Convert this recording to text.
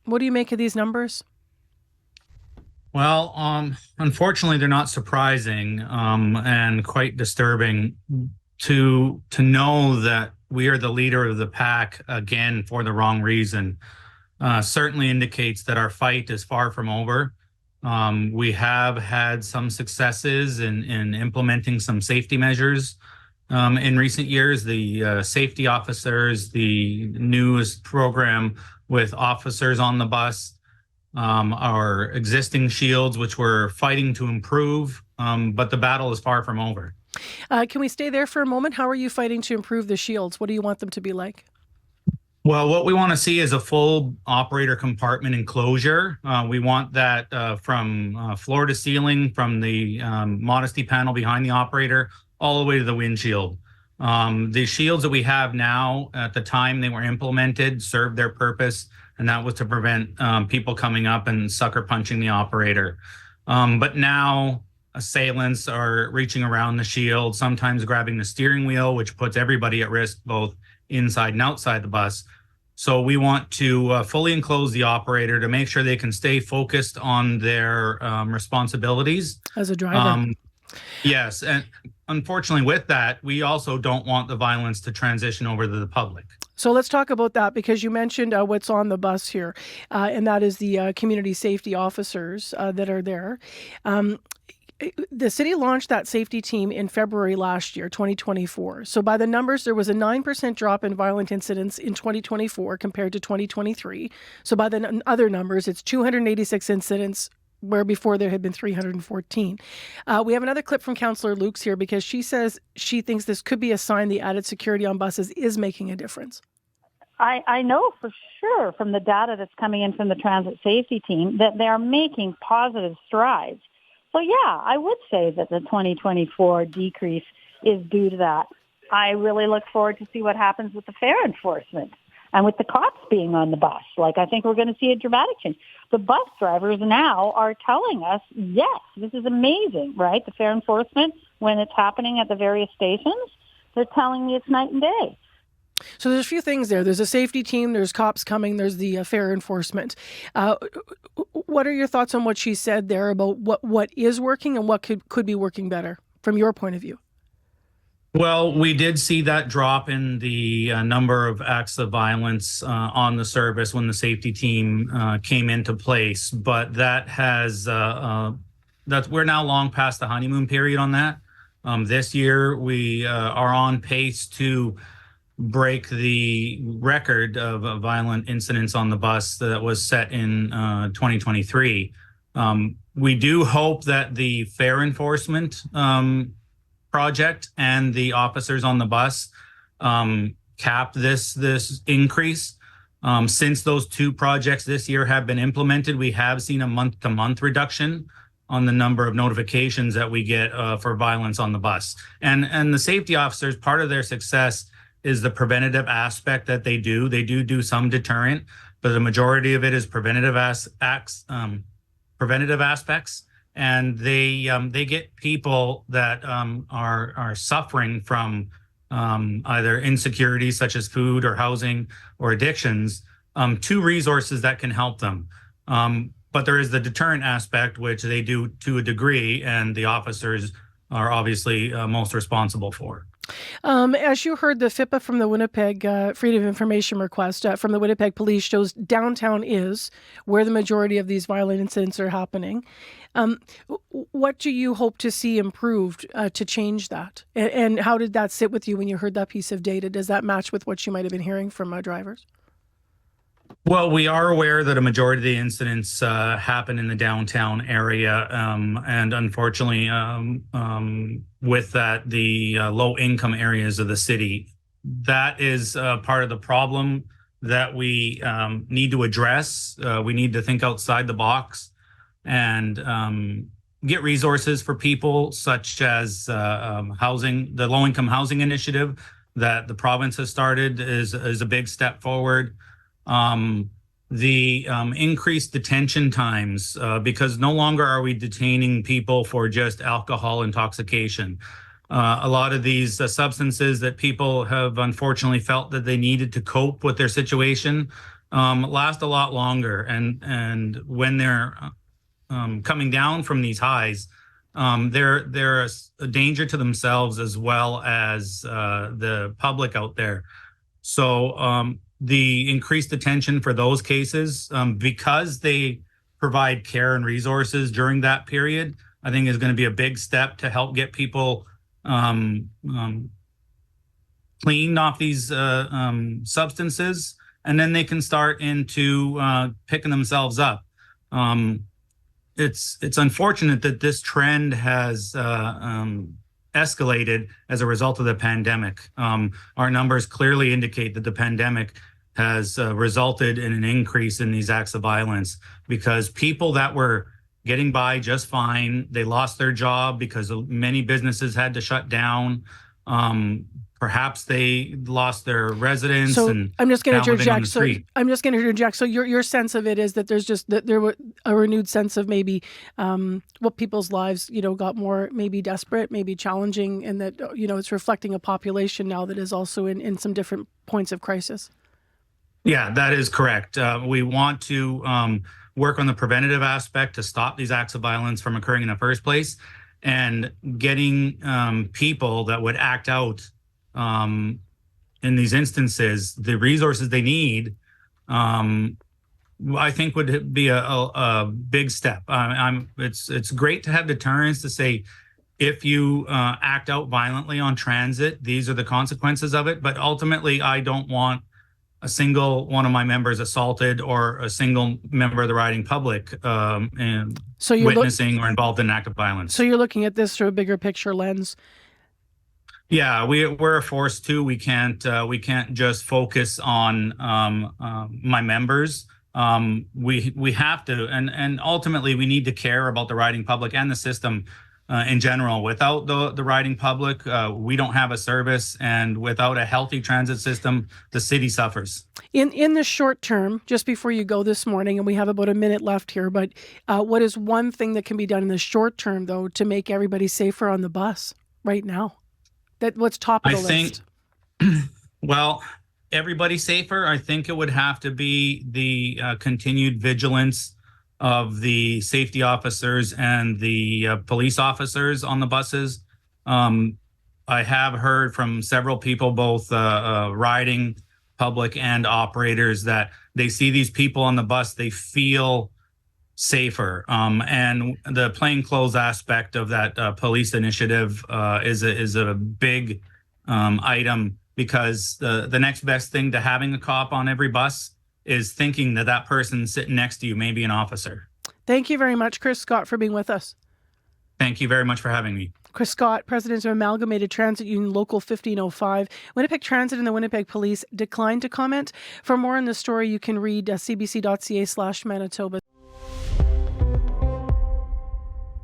What do you make of these numbers? Well, unfortunately, they're not surprising, and quite disturbing to know that we are the leader of the pack again for the wrong reason. Certainly indicates that our fight is far from over. We have had some successes in implementing some safety measures in recent years. The safety officers, the newest program with officers on the bus, our existing shields, which we're fighting to improve, but the battle is far from over. Can we stay there for a moment? How are you fighting to improve the shields? What do you want them to be like? Well, what we want to see is a full operator compartment enclosure. We want that from floor to ceiling, from the modesty panel behind the operator, all the way to the windshield. The shields that we have now, at the time they were implemented, served their purpose, and that was to prevent people coming up and sucker punching the operator. But now assailants are reaching around the shield, sometimes grabbing the steering wheel, which puts everybody at risk, both inside and outside the bus. So we want to fully enclose the operator to make sure they can stay focused on their responsibilities. As a driver. Yes. And unfortunately with that, we also don't want the violence to transition over to the public. So let's talk about that, because you mentioned what's on the bus here, and that is the community safety officers that are there. The city launched that safety team in February last year, 2024. So by the numbers, there was a 9% drop in violent incidents in 2024 compared to 2023. So by the other numbers, it's 286 incidents, where before there had been 314. We have another clip from Councillor Lukes here, because she says she thinks this could be a sign the added security on buses is making a difference. I know for sure from the data that's coming in from the transit safety team that they're making positive strides. So yeah, I would say that the 2024 decrease is due to that. I really look forward to see what happens with the fare enforcement and with the cops being on the bus. Like, I think we're going to see a dramatic change. The bus drivers now are telling us, yes, this is amazing, right? The fare enforcement, when it's happening at the various stations, they're telling me it's night and day. So there's a few things there. There's a safety team, there's cops coming, there's the fare enforcement. What are your thoughts on what she said there about what is working and what could be working better from your point of view? Well, we did see that drop in the number of acts of violence on the service when the safety team came into place, but that has we're now long past the honeymoon period on that. This year we are on pace to break the record of violent incidents on the bus that was set in 2023. We do hope that the fare enforcement project and the officers on the bus cap this increase. Since those two projects this year have been implemented, we have seen a month-to-month reduction on the number of notifications that we get for violence on the bus. And the safety officers, part of their success is the preventative aspect that they do. They do some deterrent, but the majority of it is preventative aspects. And they get people that are suffering from either insecurities such as food or housing or addictions to resources that can help them. But there is the deterrent aspect, which they do to a degree, and the officers are obviously most responsible for. As you heard, the FIPA from the Winnipeg Freedom of Information request from the Winnipeg Police shows downtown is where the majority of these violent incidents are happening. What do you hope to see improved to change that? And how did that sit with you when you heard that piece of data? Does that match with what you might have been hearing from drivers? Well, we are aware that a majority of the incidents happen in the downtown area, and unfortunately, with that, the low-income areas of the city. That is part of the problem that we need to address. We need to think outside the box and get resources for people, such as housing. The low-income housing initiative that the province has started is a big step forward. The increased detention times, because no longer are we detaining people for just alcohol intoxication. A lot of these substances that people have unfortunately felt that they needed to cope with their situation last a lot longer. And when they're coming down from these highs, they're a danger to themselves as well as the public out there. So the increased attention for those cases, because they provide care and resources during that period, I think is going to be a big step to help get people cleaned off these substances, and then they can start into picking themselves up. It's unfortunate that this trend has escalated as a result of the pandemic. Our numbers clearly indicate that the pandemic has resulted in an increase in these acts of violence, because people that were getting by just fine, they lost their job because many businesses had to shut down. Perhaps they lost their residence. So and I'm just going to interject. So your sense of it is that there was a renewed sense of maybe what people's lives, got more maybe desperate, maybe challenging, and that, it's reflecting a population now that is also in some different points of crisis. Yeah, that is correct. We want to work on the preventative aspect to stop these acts of violence from occurring in the first place, and getting people that would act out in these instances the resources they need, I think would be a big step. It's great to have deterrence to say, if you act out violently on transit, these are the consequences of it. But ultimately, I don't want a single one of my members assaulted, or a single member of the riding public and witnessing or involved in an act of violence. So you're looking at this through a bigger picture lens. Yeah, we're a force too. We can't just focus on my members. We have to, and ultimately we need to care about the riding public and the system in general. Without the riding public, we don't have a service, and without a healthy transit system, the city suffers. In the short term, just before you go this morning, and we have about a minute left here, but what is one thing that can be done in the short term, though, to make everybody safer on the bus right now? What's top of the list? Well, everybody safer, I think it would have to be the continued vigilance of the safety officers and the police officers on the buses. I have heard from several people, both riding public and operators, that they see these people on the bus, they feel safer. And the plainclothes aspect of that police initiative is a big item, because the next best thing to having a cop on every bus is thinking that person sitting next to you may be an officer. Thank you very much, Chris Scott, for being with us. Thank you very much for having me. Chris Scott, president of Amalgamated Transit Union Local 1505. Winnipeg Transit and the Winnipeg Police declined to comment. For more on this story, you can read cbc.ca/Manitoba.